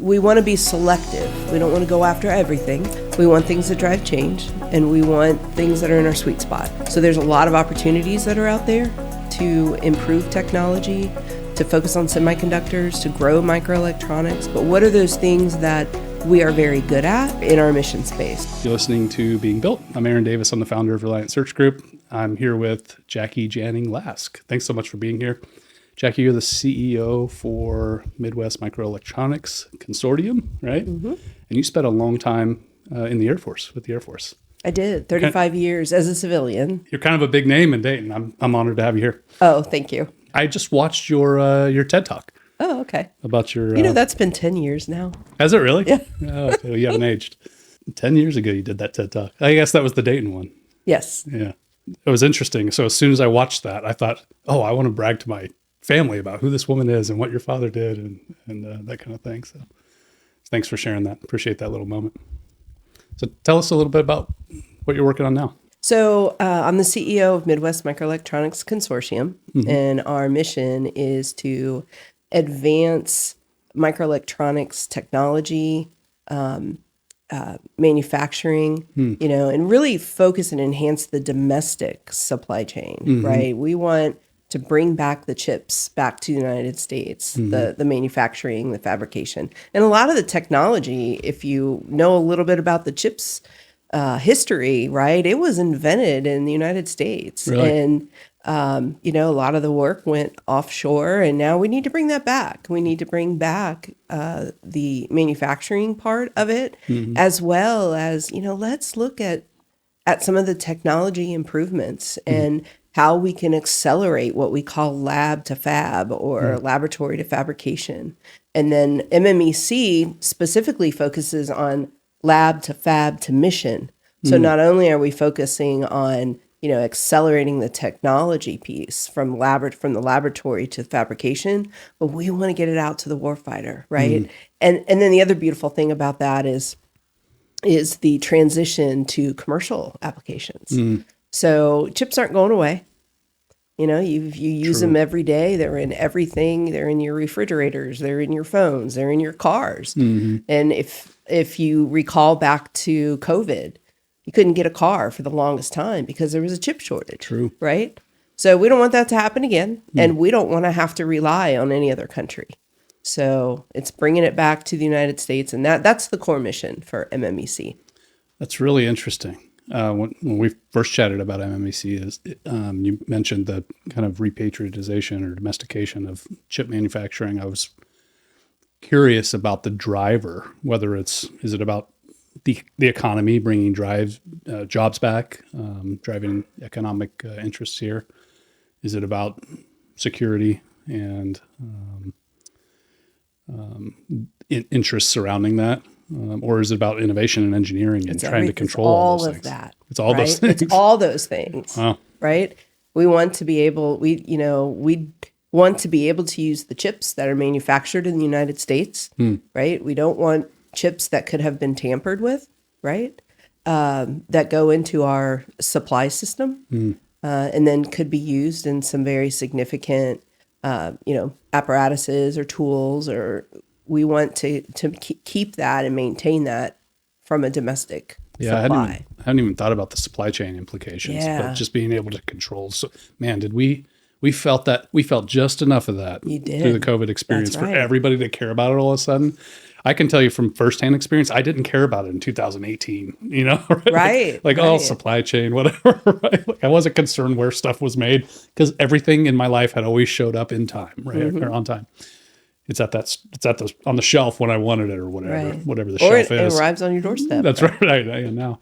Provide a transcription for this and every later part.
we want to be selective. We don't want to go after everything. We want things that drive change, and we want things that are in our sweet spot. So there's a lot of opportunities that are out there to improve technology, to focus on semiconductors, to grow microelectronics. But what are those things that we are very good at in our mission space? You're listening to Being Built. I'm Aaron Davis. I'm the founder of Reliant Search Group. I'm here with Jackie Janning-Lask. Thanks so much for being here. Jackie, you're the CEO for Midwest Microelectronics Consortium, right? Mm-hmm. And you spent a long time in the Air Force, with the Air Force. I did, 35 years as a civilian. You're kind of a big name in Dayton. I'm honored to have you here. Oh, thank you. I just watched your TED Talk. Oh, okay. About your... that's been 10 years now. Has it really? Yeah. Oh, okay. You haven't aged. 10 years ago you did that TED Talk. I guess that was the Dayton one. Yes. Yeah. It was interesting. So as soon as I watched that, I thought, oh, I want to brag to my family about who this woman is and what your father did and that kind of thing. So thanks for sharing that. Appreciate that little moment. So tell us a little bit about what you're working on now. So I'm the CEO of Midwest Microelectronics Consortium, mm-hmm. and our mission is to advance microelectronics technology, manufacturing, and really focus and enhance the domestic supply chain, mm-hmm. right? We want to bring back the chips back to the United States, mm-hmm. the manufacturing, the fabrication. And a lot of the technology, if you know a little bit about the chips history, right, it was invented in the United States. Really? And, a lot of the work went offshore, and now we need to bring that back. We need to bring back the manufacturing part of it, mm-hmm. as well as, let's look at some of the technology improvements mm-hmm. and how we can accelerate what we call lab to fab or laboratory to fabrication. And then MMEC specifically focuses on lab to fab to mission. So not only are we focusing on, accelerating the technology piece from the laboratory to fabrication, but we want to get it out to the warfighter, right? And then the other beautiful thing about that is the transition to commercial applications. So chips aren't going away. You use them every day. They're in everything. They're in your refrigerators. They're in your phones. They're in your cars. Mm-hmm. And if you recall back to COVID, you couldn't get a car for the longest time because there was a chip shortage. True. Right? So we don't want that to happen again. And we don't want to have to rely on any other country. So it's bringing it back to the United States. And that's the core mission for MMEC. That's really interesting. When we first chatted about MMEC, you mentioned the kind of repatriatization or domestication of chip manufacturing. I was curious about the driver, whether is it about the economy, bringing jobs back, driving economic interests here? Is it about security and interests surrounding that? Or is it about innovation and engineering and trying to control all those things? That. It's all those things. It's all those things. Wow. Right? We want to be able, we want to be able to use the chips that are manufactured in the United States, right? We don't want chips that could have been tampered with, right? That go into our supply system and then could be used in some very significant, apparatuses or tools, or we want to keep that and maintain that from a domestic supply. I hadn't even thought about the supply chain implications, but just being able to control. So, man, we felt just enough of that through the COVID experience for everybody to care about it all of a sudden. I can tell you from firsthand experience, I didn't care about it in 2018, right? Like, supply chain, whatever, right? Like, I wasn't concerned where stuff was made because everything in my life had always showed up in time, right? Or on time. It's on the shelf when I wanted it or whatever the shelf is. Or it arrives on your doorstep. That's right. Now.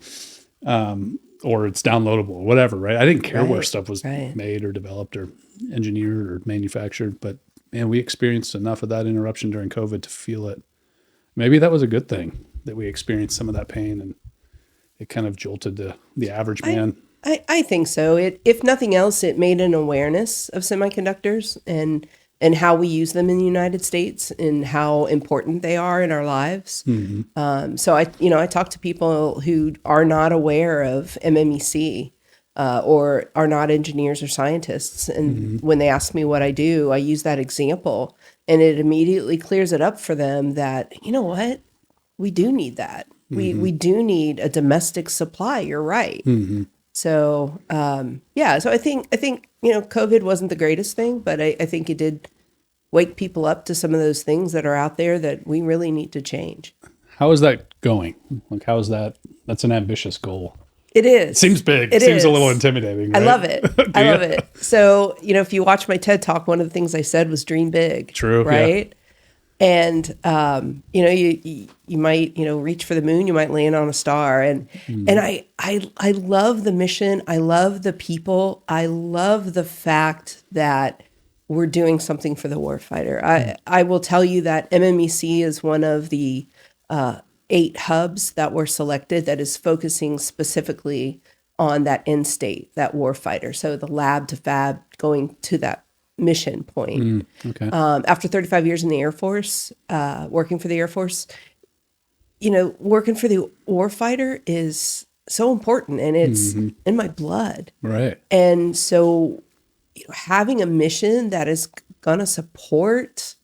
Or it's downloadable, whatever, right? I didn't care where stuff was made or developed or engineered or manufactured, but man, we experienced enough of that interruption during COVID to feel it. Maybe that was a good thing that we experienced some of that pain and it kind of jolted the average man. I think so. If nothing else, it made an awareness of semiconductors and how we use them in the United States and how important they are in our lives. Mm-hmm. So I talk to people who are not aware of MMEC or are not engineers or scientists. And when they ask me what I do, I use that example And it immediately clears it up for them that, you know what, we do need that. We do need a domestic supply. You're right. So, so I think, COVID wasn't the greatest thing, but I think it did wake people up to some of those things that are out there that we really need to change. How is that going? Like, how is that? That's an ambitious goal. It is. It seems big. It seems a little intimidating. Right? I love it. I love it. So, if you watch my TED Talk, one of the things I said was dream big. True. Right. Yeah. And, you might, reach for the moon, you might land on a star. And I love the mission. I love the people. I love the fact that we're doing something for the warfighter. I will tell you that MMEC is one of the 8 hubs that were selected that is focusing specifically on that end state, that warfighter. So the lab to fab, going to that mission point. Okay. After 35 years in the Air Force, working for the Air Force, working for the warfighter is so important, and it's in my blood. Right. And so having a mission that is going to support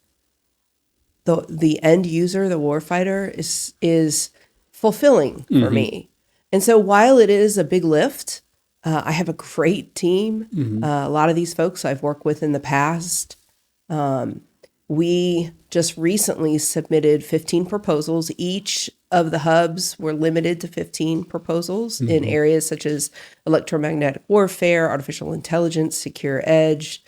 the end user, the warfighter, is fulfilling for me. And so while it is a big lift, I have a great team. A lot of these folks I've worked with in the past. We just recently submitted 15 proposals. Each of the hubs were limited to 15 proposals in areas such as electromagnetic warfare, artificial intelligence, secure edge,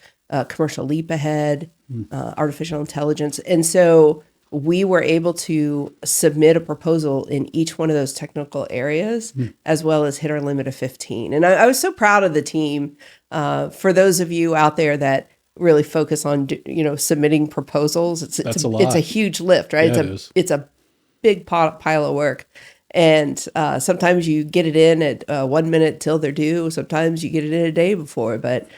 commercial leap ahead, artificial intelligence. And so we were able to submit a proposal in each one of those technical areas, as well as hit our limit of 15. And I was so proud of the team. For those of you out there that really focus on, submitting proposals, it's a huge lift, right? Yeah, it's a big pile of work. And sometimes you get it in at 1 minute till they're due. Sometimes you get it in a day before. But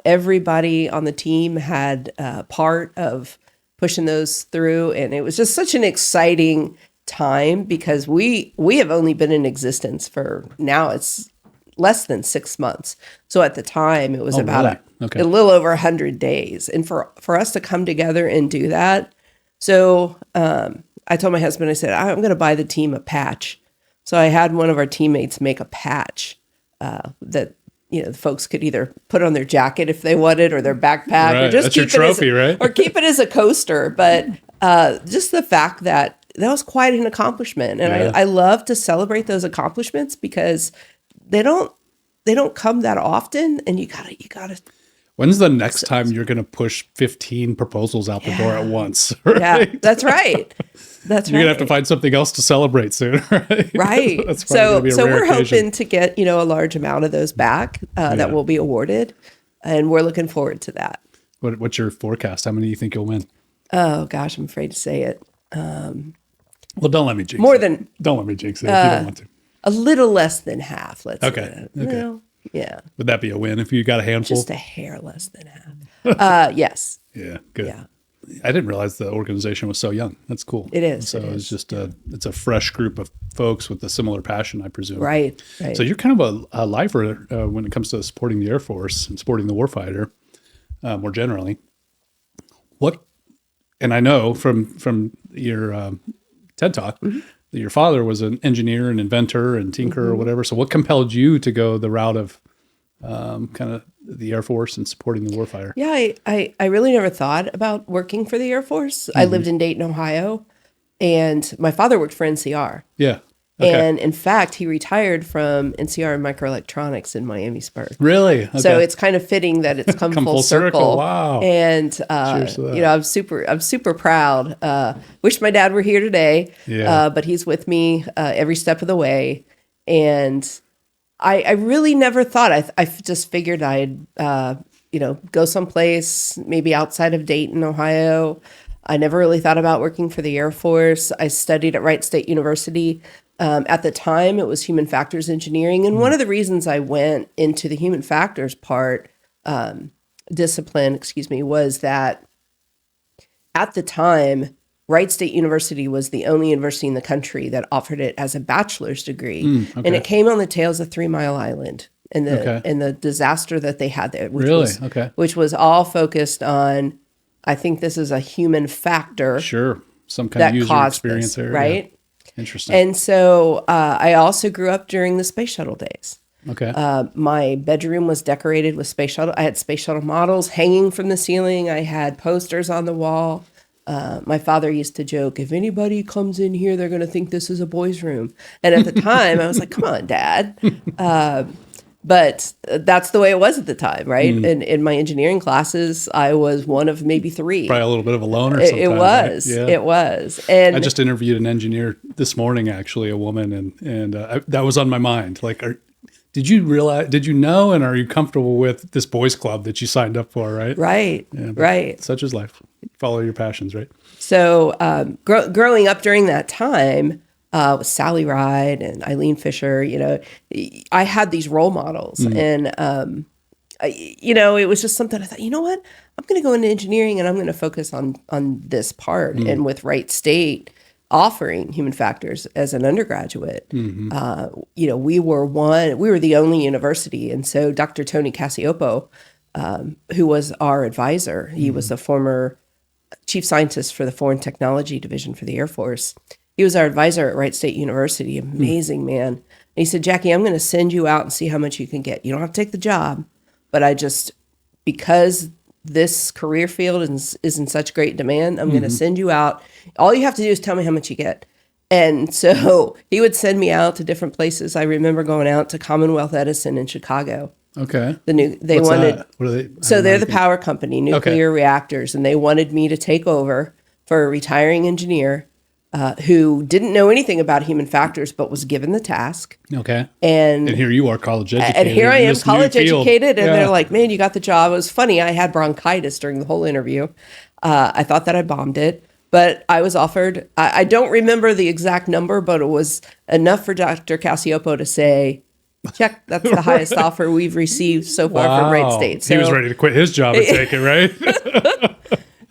everybody on the team had part of pushing those through. And it was just such an exciting time because we have only been in existence for now it's less than 6 months. So at the time it was a little over 100 days. And for us to come together and do that. So I told my husband, I said, I'm going to buy the team a patch. So I had one of our teammates make a patch that the folks could either put on their jacket if they wanted, or their backpack, or just That's keep your trophy, right? Or keep it as a coaster. But just the fact that was quite an accomplishment, and I love to celebrate those accomplishments because they don't come that often, and you gotta. When's the next time you're going to push 15 proposals out the door at once? Right? Yeah, that's right. You're going to have to find something else to celebrate soon, right? Right. That's so we're occasion. hoping to get, a large amount of those back that will be awarded. And we're looking forward to that. What's your forecast? How many do you think you'll win? Oh, gosh, I'm afraid to say it. Well, don't let me jinx it. Don't let me jinx it if you don't want to. A little less than half, let's say. Okay. Yeah. Would that be a win if you got a handful? Just a hair less than half. Yes. Yeah, good. Yeah. I didn't realize the organization was so young. That's cool. It is. So it's just it's a fresh group of folks with a similar passion, I presume. Right. So you're kind of a lifer when it comes to supporting the Air Force and supporting the warfighter more generally. And I know from your TED Talk that your father was an engineer and inventor and tinker or whatever. So what compelled you to go the route of kind of the Air Force and supporting the warfighter? Yeah, I really never thought about working for the Air Force. I lived in Dayton, Ohio, and my father worked for NCR. Yeah. Okay. And in fact, he retired from NCR Microelectronics in Miamisburg. Really? Okay. So it's kind of fitting that it's come full circle. Wow. And I'm super proud. Wish my dad were here today. Yeah. But he's with me every step of the way. And I really never thought. I just figured I'd go someplace maybe outside of Dayton, Ohio. I never really thought about working for the Air Force. I studied at Wright State University. At the time, it was human factors engineering. And one of the reasons I went into the human factors discipline, was that at the time, Wright State University was the only university in the country that offered it as a bachelor's degree. Okay. And it came on the tails of 3 Mile Island and the disaster that they had there, which was all focused on I think this is a human factor. Sure. Some kind of user experience there. Right? Yeah. Interesting. And so I also grew up during the space shuttle days. Okay. My bedroom was decorated with space shuttle. I had space shuttle models hanging from the ceiling. I had posters on the wall. My father used to joke, if anybody comes in here, they're going to think this is a boys' room. And at the time, I was like, come on, Dad. But that's the way it was at the time, right? And in my engineering classes, I was one of maybe 3. Probably a little bit of a loner sometimes. It was. Right? Yeah. It was. And I just interviewed an engineer this morning, actually, a woman, and that was on my mind. Like, did you know, and are you comfortable with this boys' club that you signed up for, right? Right, yeah, right. Such is life. Follow your passions, right? So growing up during that time, with Sally Ride and Eileen Fisher, I had these role models. And, it was just something I thought, you know what? I'm going to go into engineering and I'm going to focus on this part. And with Wright State offering human factors as an undergraduate, we were the only university. And so Dr. Tony Cacioppo, who was our advisor, he was the former chief scientist for the Foreign Technology Division for the Air Force. He was our advisor at Wright State University, amazing man. And he said, Jackie, I'm going to send you out and see how much you can get. You don't have to take the job, but because this career field is in such great demand, I'm going to send you out. All you have to do is tell me how much you get. And so he would send me out to different places. I remember going out to Commonwealth Edison in Chicago. Okay. They What's wanted. That? What are they? So they're the power company, nuclear reactors, and they wanted me to take over for a retiring engineer who didn't know anything about human factors, but was given the task. Okay. And here you are, college educated. And here I am, college educated, and yeah. they're like, "Man, you got the job." It was funny. I had bronchitis during the whole interview. I thought that I bombed it, but I was offered. I don't remember the exact number, but it was enough for Dr. Cacioppo to say, check, that's the highest offer we've received so far from Wright State. So, he was ready to quit his job and take it, right?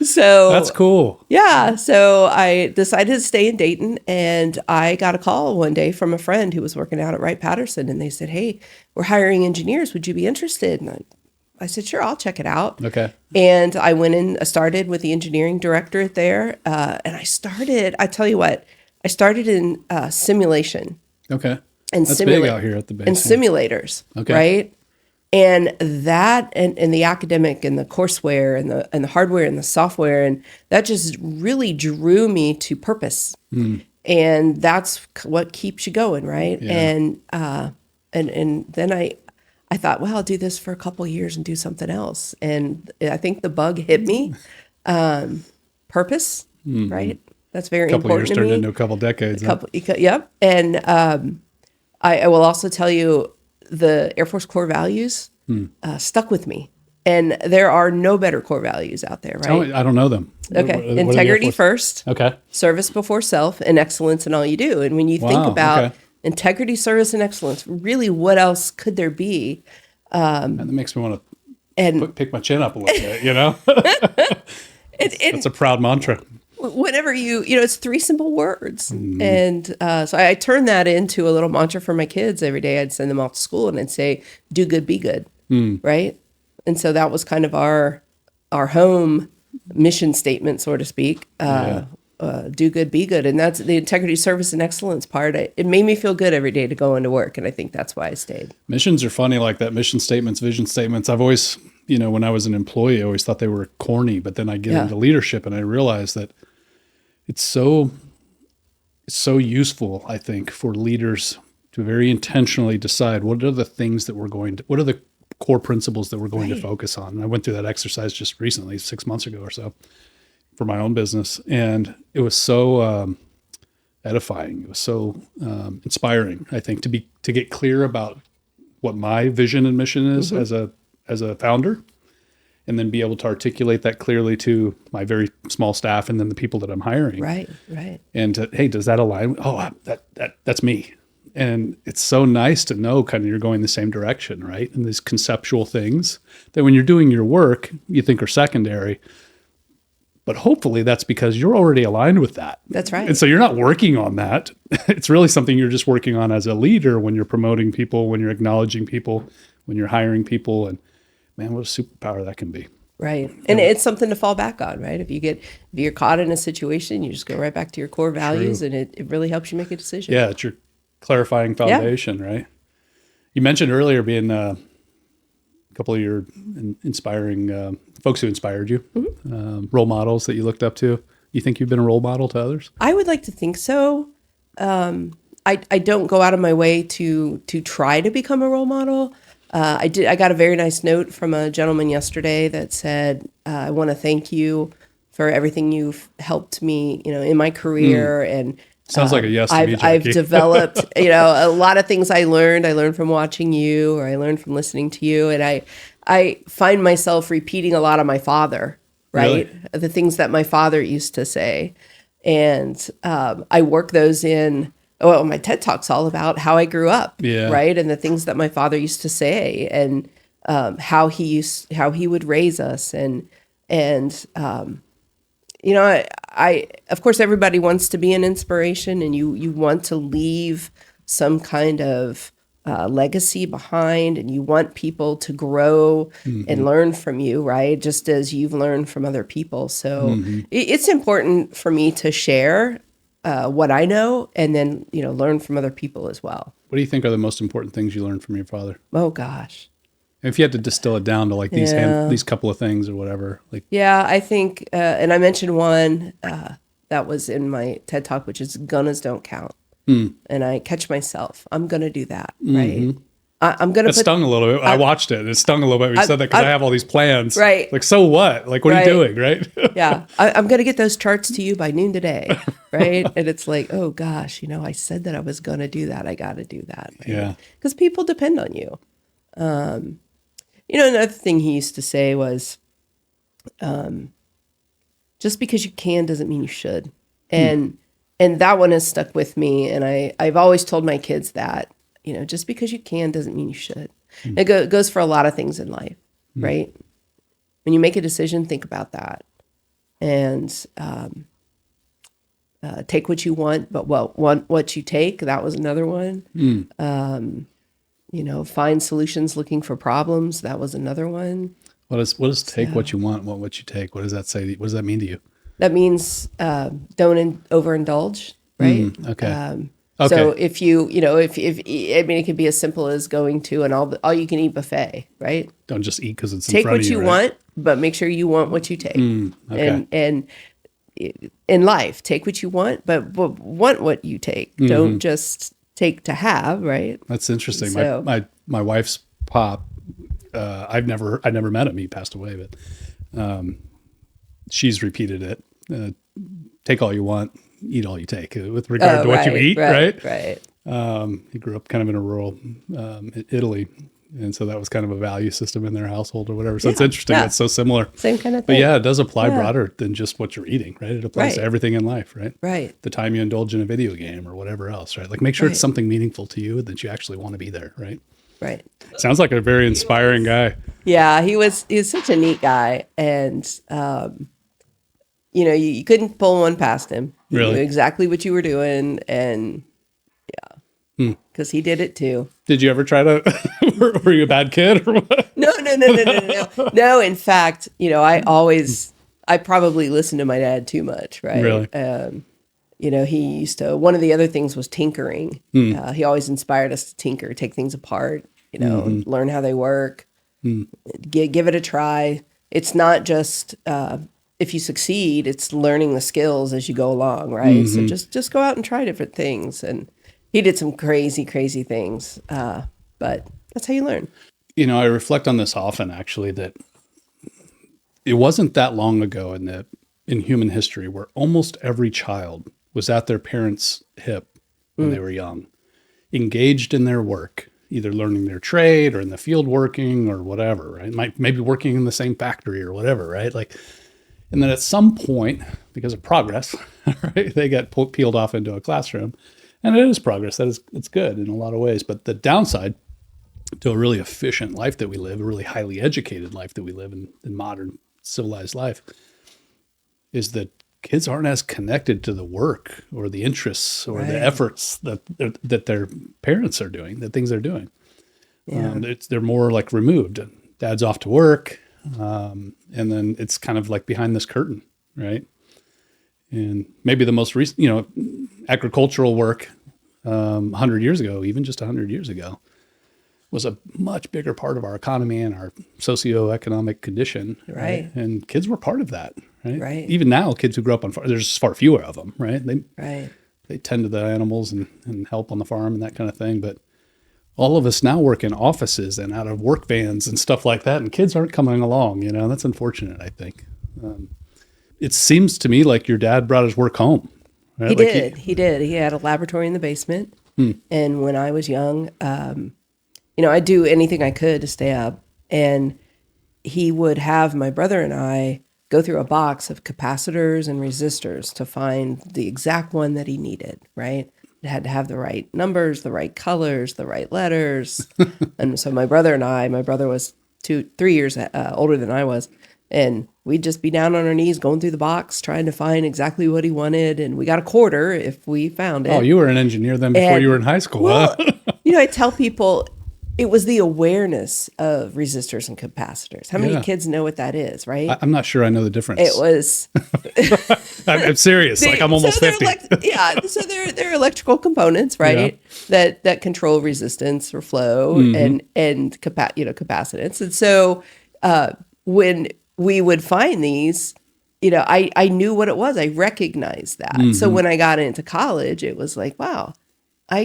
So that's cool. Yeah. So I decided to stay in Dayton, and I got a call one day from a friend who was working out at Wright-Patterson, and they said, "Hey, we're hiring engineers. Would you be interested?" And I said, "Sure, I'll check it out." Okay. And I went in, I started with the engineering directorate there. And I tell you what, I started in simulation. Okay. And that's big out here at the base. And simulators. Okay. Right. And that and the academic and the courseware and the hardware and the software, and that just really drew me to purpose. And that's what keeps you going, right? Yeah. And then I thought, well, I'll do this for a couple of years and do something else. And I think the bug hit me. Purpose, right? That's very important to me. A couple years turned into a couple decades. Yep. And I will also tell you, the Air Force core values stuck with me. And there are no better core values out there, right? Tell me, I don't know them. Okay. Integrity first. Okay. Service before self, and excellence in all you do. And when you think about integrity, service, and excellence, really, what else could there be? And that makes me want to pick my chin up a little bit, you know? That's a proud mantra. Whenever it's 3 simple words. And so I turned that into a little mantra for my kids every day. I'd send them off to school and I'd say, do good, be good. Right. And so that was kind of our home mission statement, so to speak. Do good, be good. And that's the integrity, service, and excellence part. It made me feel good every day to go into work. And I think that's why I stayed. Missions are funny like that. Mission statements, vision statements. I've always, when I was an employee, I always thought they were corny, but then I get into leadership and I realized that it's so useful, I think, for leaders to very intentionally decide what are the things that what are the core principles that we're going to focus on. And I went through that exercise just recently, 6 months ago or so, for my own business. And it was so edifying. It was so inspiring, I think, to get clear about what my vision and mission is as a founder, and then be able to articulate that clearly to my very small staff and then the people that I'm hiring. Right. And hey, does that align? Oh, that's me. And it's so nice to know kind of you're going the same direction, right? And these conceptual things that when you're doing your work, you think are secondary, but hopefully that's because you're already aligned with that. That's right. And so you're not working on that. It's really something you're just working on as a leader when you're promoting people, when you're acknowledging people, when you're hiring people. And man, what a superpower that can be. Right. And it's something to fall back on, right? If you're caught in a situation, you just go right back to your core values, and it really helps you make a decision. Yeah, it's your clarifying foundation, right? You mentioned earlier being a couple of your inspiring folks who inspired you, role models that you looked up to. You think you've been a role model to others? I would like to think so. I don't go out of my way to try to become a role model. I got a very nice note from a gentleman yesterday that said, I want to thank you for everything you've helped me, in my career. And sounds like a yes to me, Jackie. I've developed, a lot of things I learned from watching you, or I learned from listening to you. And I find myself repeating a lot of my father, right? Really? The things that my father used to say. And I work those in. Well, my TED Talk's all about how I grew up, right? And the things that my father used to say, and how he would raise us, and I of course, everybody wants to be an inspiration, and you want to leave some kind of legacy behind, and you want people to grow and learn from you, right? Just as you've learned from other people. So it's important for me to share what I know, and then, learn from other people as well. What do you think are the most important things you learned from your father? Oh, gosh. If you had to distill it down to like these couple of things or whatever. I think, and I mentioned one that was in my TED Talk, which is gunners don't count. And I catch myself. I'm going to do that, right? I'm going to. It stung a little bit. I watched it. It stung a little bit when you said that, because I have all these plans. Right. Like, so what? Like, what are you doing? Right. Yeah. I'm going to get those charts to you by noon today. Right. And it's like, oh gosh, I said that I was going to do that. I got to do that. Right? Yeah. Because people depend on you. Another thing he used to say was, just because you can doesn't mean you should. And that one has stuck with me. And I've always told my kids that, just because you can doesn't mean you should. It goes for a lot of things in life, right? When you make a decision, think about that. And take what you want, but want what you take. That was another one. Find solutions looking for problems. That was another one. What does take what you want what you take? What does that say? What does that mean to you? That means don't overindulge, right? Okay. So if it could be as simple as going to an all you can eat buffet, right? Don't just eat because it's take in front what of you, you want, but make sure you want what you take. Okay. And in life, take what you want, but want what you take. Don't just take to have, right? That's interesting. So, my wife's pop. I never met him. He passed away, but she's repeated it. Take all you want, eat all you take, with regard to what you eat, right? Right. He grew up kind of in a rural Italy, and so that was kind of a value system in their household or whatever. So it's interesting. It's so similar. Same kind of thing. But yeah, it does apply broader than just what you're eating, right? It applies to everything in life, right? Right. The time you indulge in a video game or whatever else, right? Like, make sure it's something meaningful to you, that you actually want to be there, right? Right. Sounds like a very inspiring guy. Yeah, he was such a neat guy, and you couldn't pull one past him. Really? You knew exactly what you were doing, and because he did it too. Did you ever try to? Were you a bad kid or what? No. No, in fact, I probably listened to my dad too much, right? Really? He used to. One of the other things was tinkering. He always inspired us to tinker, take things apart, learn how they work, give it a try. It's not just if you succeed, it's learning the skills as you go along, right? So just go out and try different things. And he did some crazy, crazy things, but that's how you learn. I reflect on this often, actually, that it wasn't that long ago in human history where almost every child was at their parents' hip when they were young, engaged in their work, either learning their trade or in the field working or whatever, right? Maybe working in the same factory or whatever, right? And then at some point, because of progress, right, they get peeled off into a classroom. And it is progress. It's good in a lot of ways. But the downside to a really efficient life that we live, a really highly educated life that we live in modern civilized life, is that kids aren't as connected to the work or the interests or the efforts that their parents are doing, the things they're doing. Yeah. They're more like removed. Dad's off to work. And then it's kind of like behind this curtain, right? And maybe the most recent, agricultural work 100 years ago, even just 100 years ago, was a much bigger part of our economy and our socioeconomic condition. Right. And kids were part of that, right? Right. Even now, kids who grew up on farms, there's far fewer of them, right? They tend to the animals and help on the farm and that kind of thing. But all of us now work in offices and out of work vans and stuff like that, and kids aren't coming along, That's unfortunate, I think. It seems to me like your dad brought his work home. Right? He did. He had a laboratory in the basement. And when I was young, I'd do anything I could to stay up. And he would have my brother and I go through a box of capacitors and resistors to find the exact one that he needed, right? It had to have the right numbers, the right colors, the right letters. And so my brother was 3 years older than I was. And we'd just be down on our knees going through the box, trying to find exactly what he wanted. And we got a quarter if we found it. Oh, you were an engineer then before you were in high school. Well, I tell people it was the awareness of resistors and capacitors. How many kids know what that is, right? I'm not sure I know the difference. It was... I'm serious. I'm almost 50. So they're electrical components, right? Yeah. That control resistance or flow and capacitance. And so when we would find these, I knew what it was. I recognized that. So when I got into college, it was like, wow, I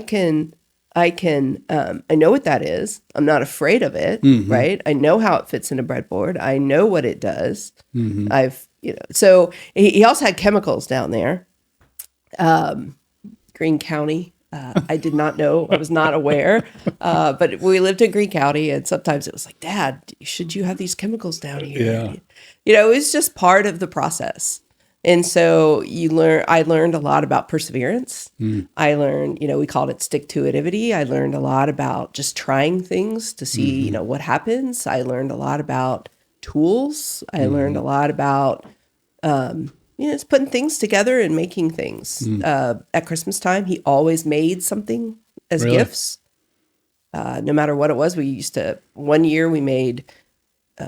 know what that is. I'm not afraid of it, right? I know how it fits in a breadboard. I know what it does. So he also had chemicals down there. Greene County. I did not know. I was not aware. But we lived in Greene County, and sometimes it was like, Dad, should you have these chemicals down here? Yeah. It was just part of the process. And so I learned a lot about perseverance. I learned, we called it stick-to-itivity. I learned a lot about just trying things to see, what happens. I learned a lot about tools. I learned a lot about, just putting things together and making things. At Christmas time, he always made something as gifts. No matter what it was, one year we made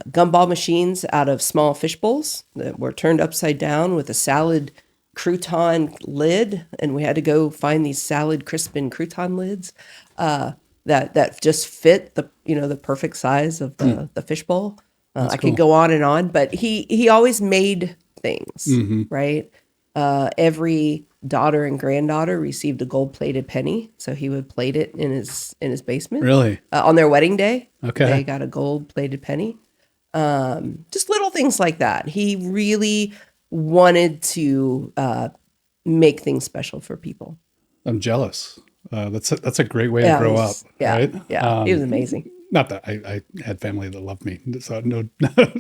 gumball machines out of small fish bowls that were turned upside down with a salad crouton lid, and we had to go find these salad Crispin crouton lids that just fit the perfect size of the fish bowl. I could go on, but he always made things, right? Every daughter and granddaughter received a gold-plated penny, so he would plate it in his basement. Really? On their wedding day, okay, they got a gold-plated penny. Just little things like that. He really wanted to make things special for people. I'm jealous. That's a great way to grow up. Yeah, right? Yeah, he was amazing. Not that I had family that loved me. So no,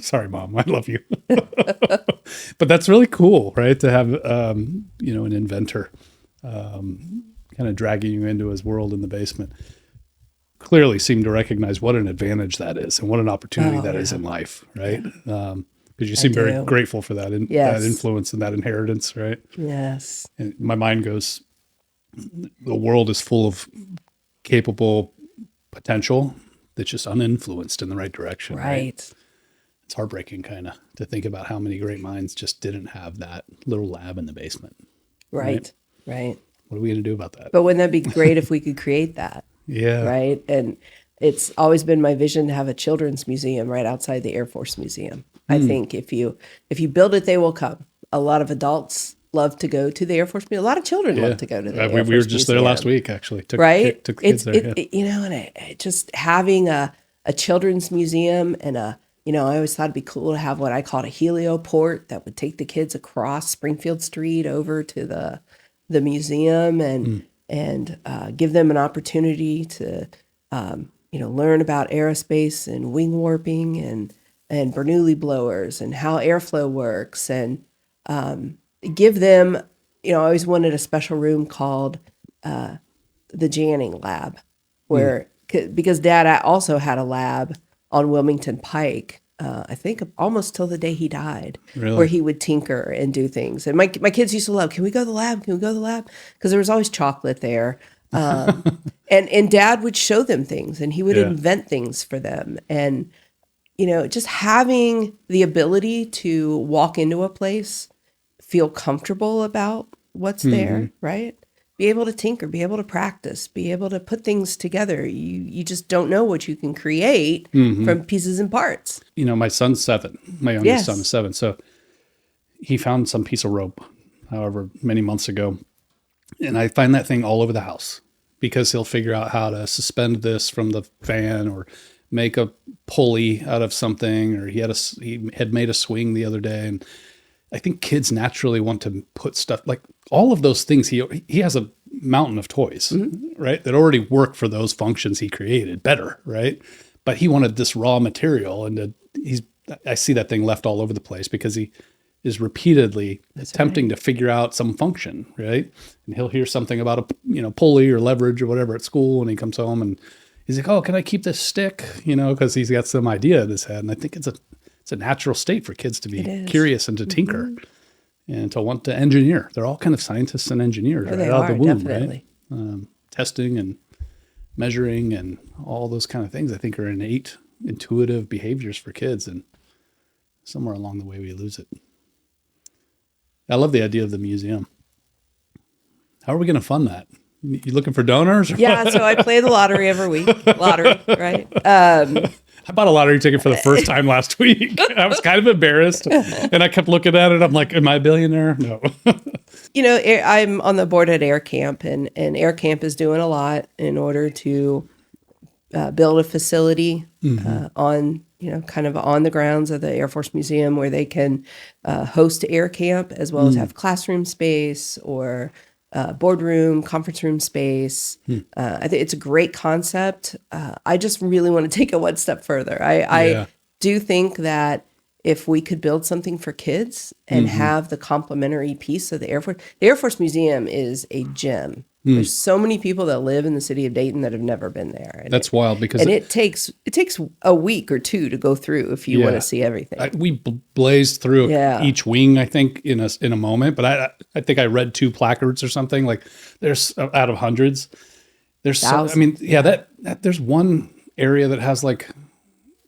sorry, Mom, I love you. But that's really cool, right? To have an inventor kind of dragging you into his world in the basement. Clearly seem to recognize what an advantage that is and what an opportunity that is in life, right? Because you seem very grateful for that, that influence and that inheritance, right? Yes. And my mind goes, the world is full of capable potential that's just uninfluenced in the right direction, right? It's heartbreaking kind of to think about how many great minds just didn't have that little lab in the basement. Right. What are we going to do about that? But wouldn't that be great if we could create that? Yeah. Right. And it's always been my vision to have a children's museum right outside the Air Force Museum. I think if you build it, they will come. A lot of adults love to go to the Air Force Museum. A lot of children love to go to the Air Force Museum. We were just there last week, actually. Took the kids there. And just having a children's museum and I always thought it'd be cool to have what I called a helioport that would take the kids across Springfield Street over to the museum and give them an opportunity to, learn about aerospace and wing warping and Bernoulli blowers and how airflow works and give them, I always wanted a special room called the Janning Lab where, because Dad also had a lab on Wilmington Pike, I think almost till the day he died, where he would tinker and do things. And my kids used to love, can we go to the lab? Can we go to the lab? Because there was always chocolate there. And Dad would show them things and he would invent things for them. And just having the ability to walk into a place, feel comfortable about what's there, right? Be able to tinker, be able to practice, be able to put things together. You just don't know what you can create from pieces and parts. My son's 7. My youngest son is 7. So he found some piece of rope, however many months ago. And I find that thing all over the house because he'll figure out how to suspend this from the fan or make a pulley out of something, or he had made a swing the other day. And I think kids naturally want to put stuff like all of those things. He has a mountain of toys, right? That already work for those functions he created better, right? But he wanted this raw material, and I see that thing left all over the place because he is repeatedly attempting to figure out some function, right? And he'll hear something about a pulley or leverage or whatever at school, and he comes home and he's like, "Oh, can I keep this stick?" Because he's got some idea in his head, and I think it's a natural state for kids to be curious and to tinker and to want to engineer. They're all kind of scientists and engineers right out of the womb, definitely. Right? Testing and measuring and all those kind of things, I think, are innate, intuitive behaviors for kids, and somewhere along the way we lose it. I love the idea of the museum. How are we going to fund that? You looking for donors? Yeah, so I play the lottery every week. Lottery, right? I bought a lottery ticket for the first time last week. I was kind of embarrassed, and I kept looking at it. I'm like, am I a billionaire? No. I'm on the board at Air Camp, and Air Camp is doing a lot in order to build a facility on, kind of on the grounds of the Air Force Museum where they can host Air Camp as well as have classroom space or boardroom, conference room space. I think it's a great concept. I just really want to take it one step further. I do think that if we could build something for kids and have the complementary piece of the Air Force Museum is a gem. There's so many people that live in the city of Dayton that have never been there. And that's wild because it takes a week or two to go through if you want to see everything. We blazed through each wing, I think, in a moment. But I think I read 2 placards or something. Like there's out of hundreds. There's there's one area that has like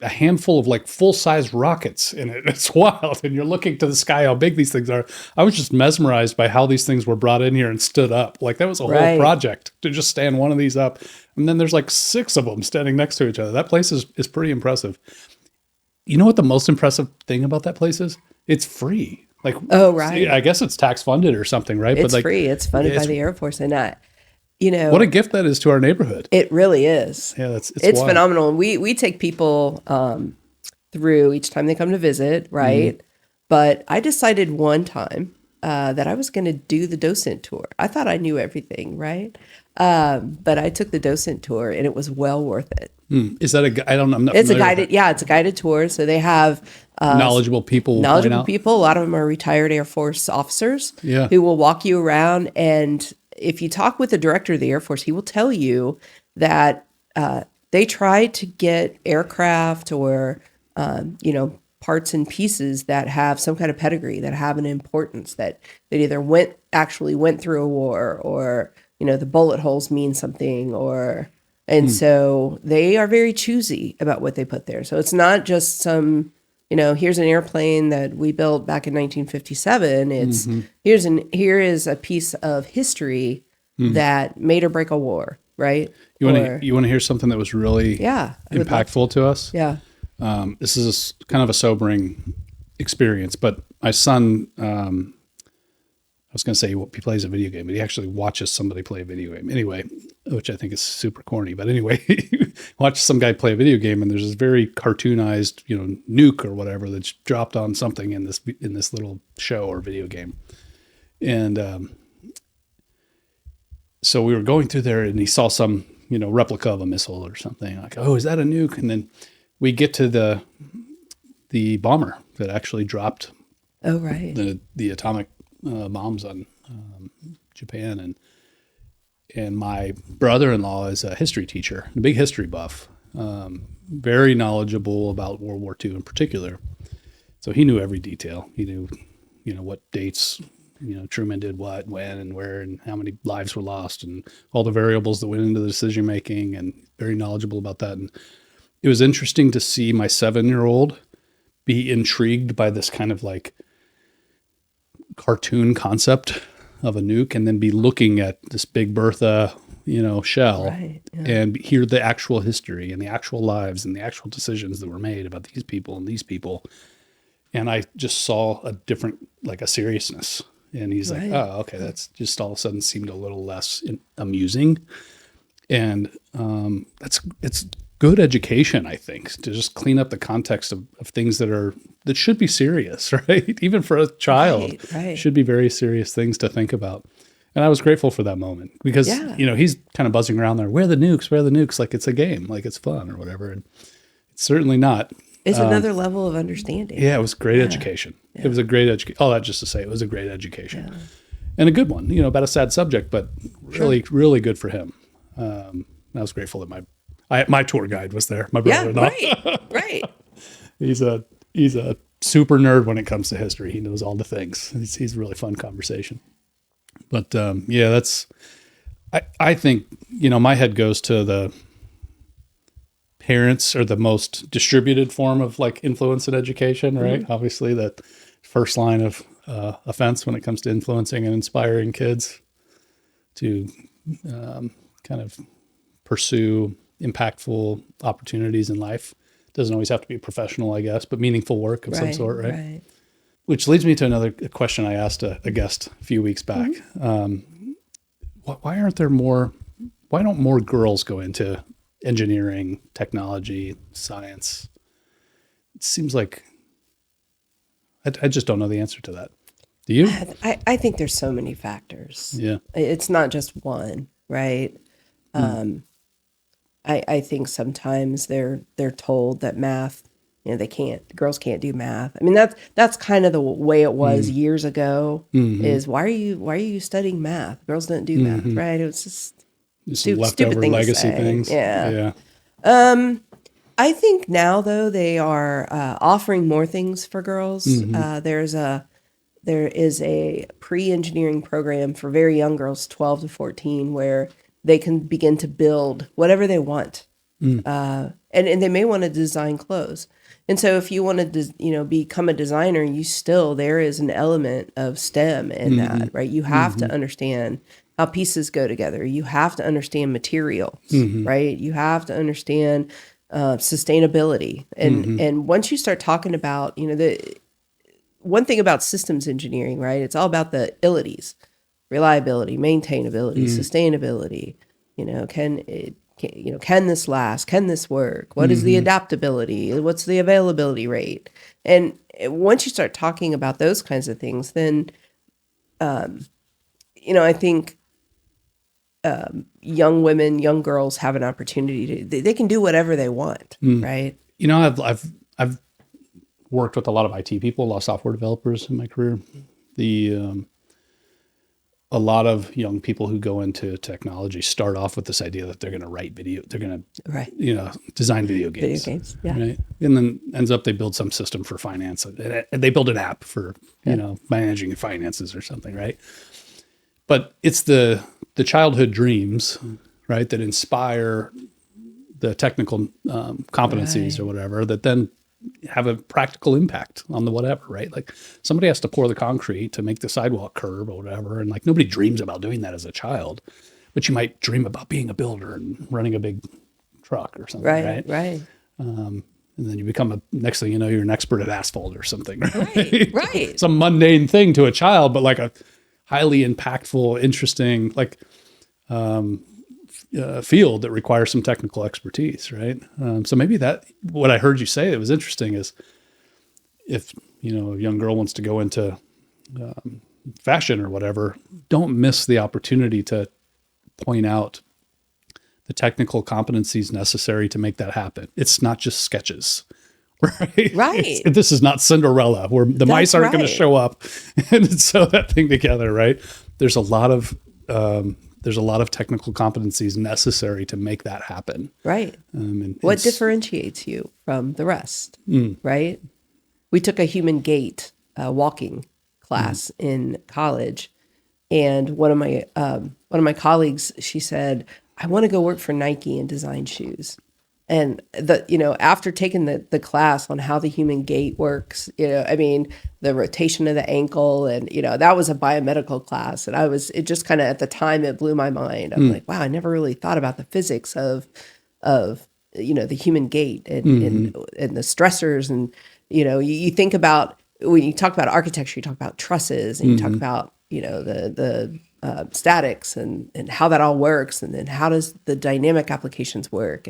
a handful of like full-size rockets in it. It's wild. And you're looking to the sky, how big these things are. I was just mesmerized by how these things were brought in here and stood up. Like that was a whole project to just stand one of these up. And then there's like 6 of them standing next to each other. That place is pretty impressive. You know what the most impressive thing about that place is? It's free. Like, I guess it's tax funded or something, right? It's free. It's funded by the Air Force. And what a gift that is to our neighborhood. It really is. Yeah, it's phenomenal. We take people through each time they come to visit, right? But I decided one time that I was going to do the docent tour. I thought I knew everything, right? But I took the docent tour, and it was well worth it. Is that I'm not It's a guided. Yeah, it's a guided tour. So they have knowledgeable people. A lot of them are retired Air Force officers. Who will walk you around. And if you talk with the director of the Air Force, he will tell you that they try to get aircraft or parts and pieces that have some kind of pedigree, that have an importance, that either went through a war, or the bullet holes mean something, so they are very choosy about what they put there. So it's not just some, here's an airplane that we built back in 1957. It's here is a piece of history that made or break a war, right? You want to hear something that was really impactful to us? Yeah. This is kind of a sobering experience, but my son, I was going to say he plays a video game, but he actually watches somebody play a video game anyway, which I think is super corny. But anyway, watch some guy play a video game, and there's this very cartoonized, nuke or whatever that's dropped on something in this little show or video game. And so we were going through there, and he saw some, replica of a missile or something. Like, oh, is that a nuke? And then we get to the bomber that actually dropped. Oh, right. The atomic bombs on Japan, and my brother-in-law is a history teacher, a big history buff, very knowledgeable about World War II in particular. So he knew every detail. He knew, what dates, Truman did what, when, and where, and how many lives were lost, and all the variables that went into the decision making, and very knowledgeable about that. And it was interesting to see my 7-year-old be intrigued by this kind of like cartoon concept of a nuke, and then be looking at this Big Bertha, shell, and hear the actual history and the actual lives and the actual decisions that were made about these people and these people. And I just saw a different, like a seriousness. And he's like, oh, okay, that's just all of a sudden seemed a little less amusing. And it's good education, I think, to just clean up the context of things that should be serious, right? Even for a child, should be very serious things to think about. And I was grateful for that moment because, he's kind of buzzing around there. Where are the nukes? Where are the nukes? Like it's a game, like it's fun or whatever. And it's certainly not. It's another level of understanding. Yeah, it was great education. Yeah. It was a great education. All that just to say, it was a great education and a good one, about a sad subject, but really, really good for him. I was grateful that my tour guide was there. My brother-in-law. Right. He's a super nerd when it comes to history. He knows all the things. He's a really fun conversation. But I think, my head goes to the parents are the most distributed form of like influence in education, right? Mm-hmm. Obviously the first line of offense when it comes to influencing and inspiring kids to kind of pursue impactful opportunities in life. Doesn't always have to be professional, I guess, but meaningful work of some sort, right? Which leads me to another question I asked a guest a few weeks back. Mm-hmm. Why don't more girls go into engineering, technology, science? It seems like I just don't know the answer to that. Do you? I think there's so many factors. Yeah. It's not just one, right? I think sometimes they're told that math, girls can't do math. I mean, that's kind of the way it was years ago. Mm-hmm. Is why are you studying math? Girls didn't do math, right? It was just leftover legacy things. Yeah. I think now though they are offering more things for girls. Mm-hmm. There is a pre-engineering program for very young girls, 12 to 14, where they can begin to build whatever they want. And they may want to design clothes. And so if you want to, become a designer, there is an element of STEM in that, right? You have to understand how pieces go together. You have to understand materials, right? You have to understand sustainability. And once you start talking about, the one thing about systems engineering, right? It's all about the ilities, reliability, maintainability, sustainability. Can this last? Can this work? What is the adaptability? What's the availability rate? And once you start talking about those kinds of things, then, I think young women, young girls have an opportunity they can do whatever they want, right? I've worked with a lot of IT people, a lot of software developers in my career. A lot of young people who go into technology start off with this idea that they're going to write video, they're going to, design video games. Right? And then ends up they build some system for finance, and they build an app for managing finances or something, right? But it's the childhood dreams, right, that inspire the technical competencies or whatever that then have a practical impact on the whatever, right? Like somebody has to pour the concrete to make the sidewalk curve or whatever. And like nobody dreams about doing that as a child, but you might dream about being a builder and running a big truck or something, right? Right. And then you become next thing you know, you're an expert at asphalt or something, right? Right. Some mundane thing to a child, but like a highly impactful, interesting, like, field that requires some technical expertise, right? So maybe what I heard you say that was interesting is if, a young girl wants to go into fashion or whatever, don't miss the opportunity to point out the technical competencies necessary to make that happen. It's not just sketches, right? This is not Cinderella where the mice aren't going to show up and sew that thing together, right? There's a lot of technical competencies necessary to make that happen. Right. What differentiates you from the rest, right? We took a human gait walking class in college, and one of my colleagues, she said, "I want to go work for Nike and design shoes." after taking the class on how the human gait works, the rotation of the ankle, and, that was a biomedical class. And it just kind of, at the time, it blew my mind. I'm like, wow, I never really thought about the physics of the human gait and the stressors. And, you think about, when you talk about architecture, you talk about trusses, and you talk about, the statics and how that all works. And then how does the dynamic applications work?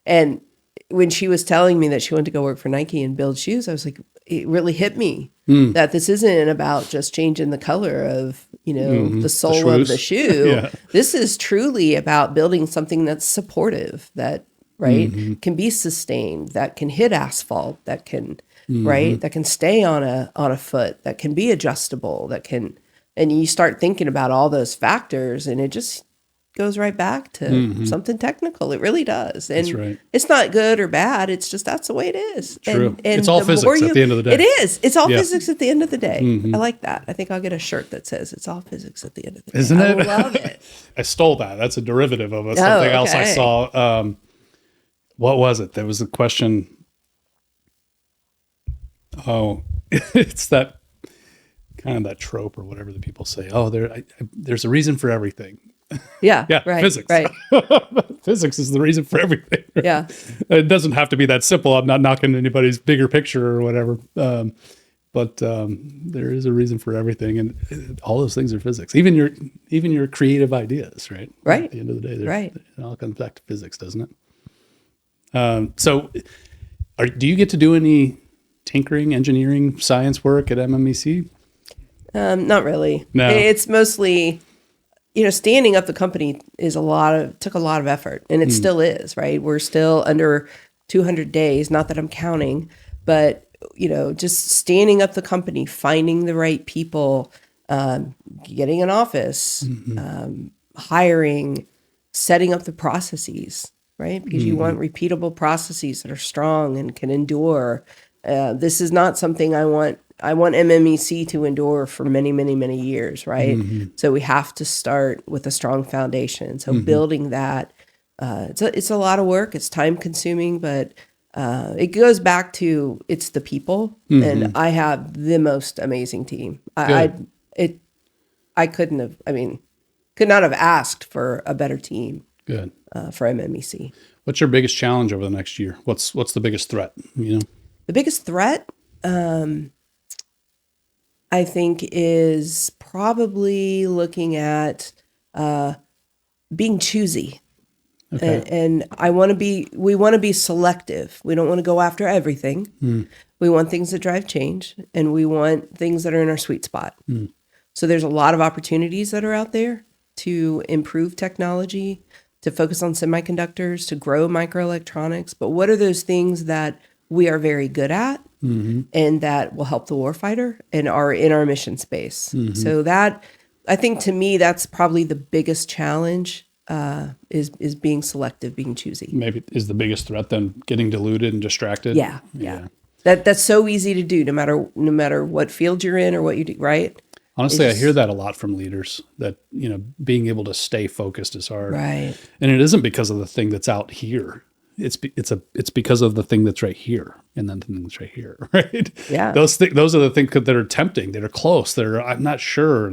And when she was telling me that she wanted to go work for Nike and build shoes, I was like, it really hit me that this isn't about just changing the color of, the sole of the shoe. Yeah. This is truly about building something that's supportive, that, right, can be sustained, that can hit asphalt, that can, right, that can stay on a foot, that can be adjustable, and you start thinking about all those factors, and it just goes right back to something technical. It really does. And that's right. It's not good or bad. It's just, that's the way it is. True. And it's all physics at the end of the day. It is. It's all physics at the end of the day. I like that. I think I'll get a shirt that says it's all physics at the end of the day. Isn't it? I love it. I stole that. That's a derivative of something else I saw. What was it? There was a question. Oh, it's that kind of that trope or whatever that people say. Oh, there's a reason for everything. Yeah. Yeah. Right. Physics. Right. Physics is the reason for everything. Right? Yeah. It doesn't have to be that simple. I'm not knocking anybody's bigger picture or whatever. But there is a reason for everything, and all those things are physics. Even your creative ideas, right? Right. At the end of the day, right. It all comes back to physics, doesn't it? So, do you get to do any tinkering, engineering, science work at MMEC? Not really. No. It's mostly, standing up the company took a lot of effort, and it still is, right? We're still under 200 days, not that I'm counting, but, just standing up the company, finding the right people, getting an office, hiring, setting up the processes, right? Because you want repeatable processes that are strong and can endure. This is not something I want MMEC to endure for many, many, many years, right? So we have to start with a strong foundation. So building that, it's a lot of work. It's time consuming, but it goes back to, it's the people, and I have the most amazing team. I could not have asked for a better team. Good. For MMEC. What's your biggest challenge over the next year? What's the biggest threat? The biggest threat, I think, is probably looking at being choosy. Okay. And we want to be selective. We don't want to go after everything. We want things that drive change, and we want things that are in our sweet spot. So there's a lot of opportunities that are out there to improve technology, to focus on semiconductors, to grow microelectronics. But what are those things that we are very good at and that will help the warfighter and are in our mission space? So that, I think, to me, that's probably the biggest challenge, is being selective, being choosy. Maybe is the biggest threat then getting diluted and distracted? Yeah. That's so easy to do, no matter what field you're in or what you do, right? Honestly, I hear that a lot from leaders, that, being able to stay focused is hard. Right. And it isn't because of the thing that's out here. It's because of the thing that's right here, and then the thing that's right here, right? Yeah. Those are the things that are tempting, that are close, that are, I'm not sure.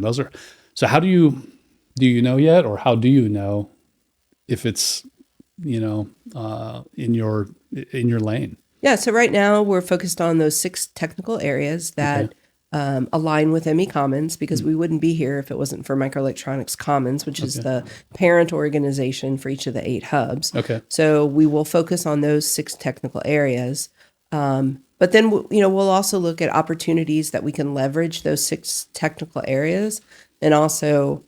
So how do you know yet, or how do you know if it's, in your lane? Yeah. So right now we're focused on those 6 technical areas that align with ME Commons, because we wouldn't be here if it wasn't for Microelectronics Commons, which is the parent organization for each of the 8 hubs. Okay. So we will focus on those 6 technical areas. But then, we'll also look at opportunities that we can leverage those 6 technical areas, and also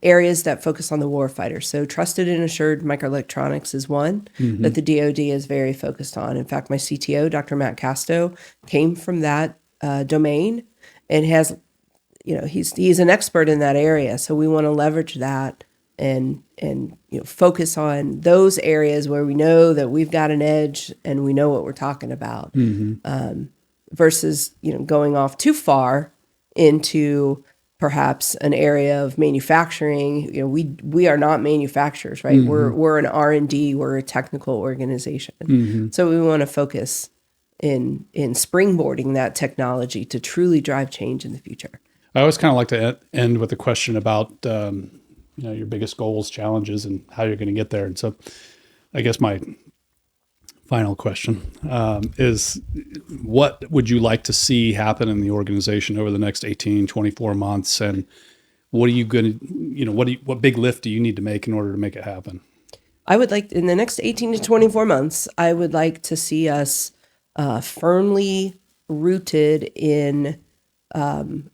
areas that focus on the warfighter. So trusted and assured microelectronics is one that the DoD is very focused on. In fact, my CTO, Dr. Matt Casto, came from that domain, and has, he's an expert in that area. So we want to leverage that and focus on those areas where we know that we've got an edge and we know what we're talking about, versus going off too far into perhaps an area of manufacturing. We are not manufacturers, right? We're an R&D, we're a technical organization. So we want to focus in springboarding that technology to truly drive change in the future. I always kind of like to end with a question about your biggest goals, challenges, and how you're going to get there. And so I guess my final question is, what would you like to see happen in the organization over the next 18, 24 months? And what are you going to, what big lift do you need to make in order to make it happen? I would like, in the next 18 to 24 months, I would like to see us firmly rooted in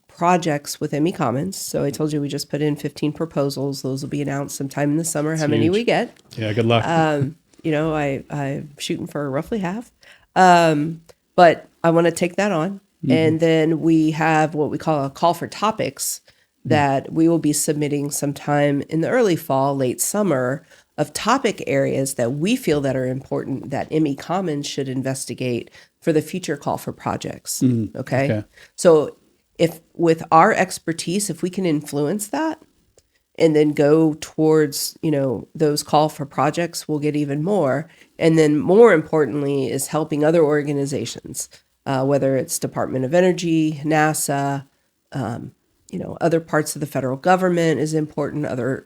projects with ME Commons. So I told you we just put in 15 proposals. Those will be announced sometime in the summer. That's how many we get. Yeah, good luck. I'm shooting for roughly half. But I want to take that on. And then we have what we call a call for topics that we will be submitting sometime in the early fall, late summer, of topic areas that we feel that are important that ME Commons should investigate for the future call for projects. Okay. So if with our expertise, if we can influence that and then go towards, those call for projects, we'll get even more. And then more importantly is helping other organizations, whether it's Department of Energy, NASA, other parts of the federal government is important, other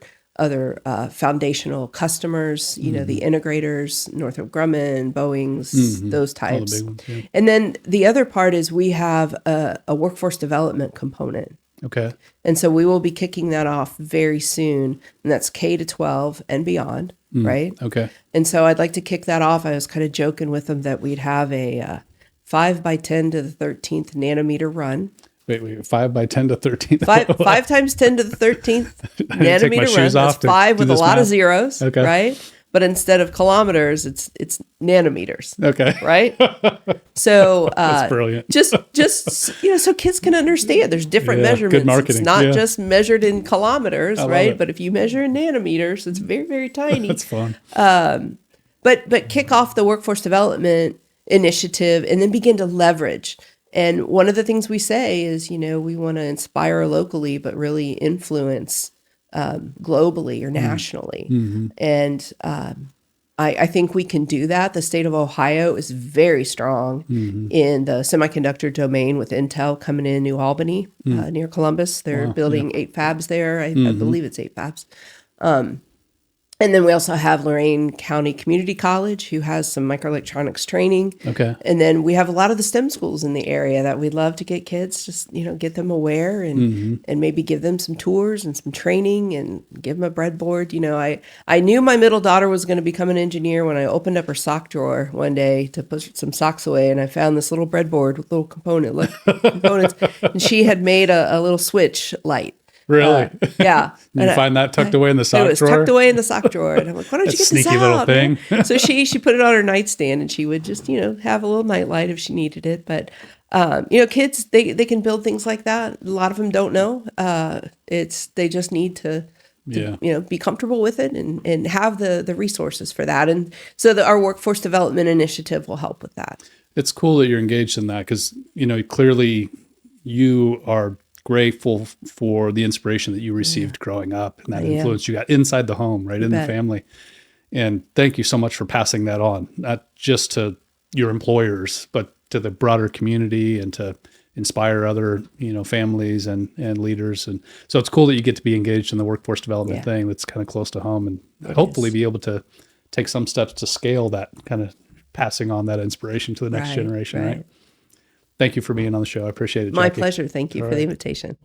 foundational customers, the integrators, Northrop Grumman, Boeing's, those types. All the big ones, yeah. And then the other part is we have a workforce development component. Okay. And so we will be kicking that off very soon, and that's K to 12 and beyond, right? Okay. And so I'd like to kick that off. I was kind of joking with them that we'd have a 5 by 10 to the 13th nanometer run. Wait, 5 by 10 to 13? 5 times 10 to the 13th nanometer run. That's 5 with a lot of zeros, right? But instead of kilometers, it's nanometers. Okay. Right? So that's brilliant. just so kids can understand there's different measurements. Good marketing. It's not just measured in kilometers, right? It. But if you measure in nanometers, it's very, very tiny. That's fun. But kick off the workforce development initiative and then begin to leverage. And one of the things we say is, we want to inspire locally, but really influence globally or nationally. And I think we can do that. The state of Ohio is very strong in the semiconductor domain with Intel coming in New Albany, near Columbus. They're building 8 fabs there. I believe it's 8 fabs. And then we also have Lorain County Community College, who has some microelectronics training. Okay. And then we have a lot of the STEM schools in the area that we'd love to get kids, just, get them aware and maybe give them some tours and some training and give them a breadboard. I knew my middle daughter was going to become an engineer when I opened up her sock drawer one day to put some socks away. And I found this little breadboard with little components. And she had made a little switch light. Really? Yeah. You find that tucked away in the sock drawer? It was tucked away in the sock drawer. And I'm like, why don't you get this out? Sneaky little thing. So she put it on her nightstand and she would just, have a little nightlight if she needed it. But, kids, they can build things like that. A lot of them don't know. They just need to be comfortable with it and have the resources for that. And so our workforce development initiative will help with that. It's cool that you're engaged in that because, clearly you are grateful for the inspiration that you received growing up and that influence you got inside the home, right, in the family. And thank you so much for passing that on, not just to your employers, but to the broader community and to inspire other, families and leaders. And so it's cool that you get to be engaged in the workforce development thing that's kind of close to home and hopefully be able to take some steps to scale that, kind of passing on that inspiration to the next generation, right? Thank you for being on the show. I appreciate it, Jackie. My pleasure. Thank you for the invitation.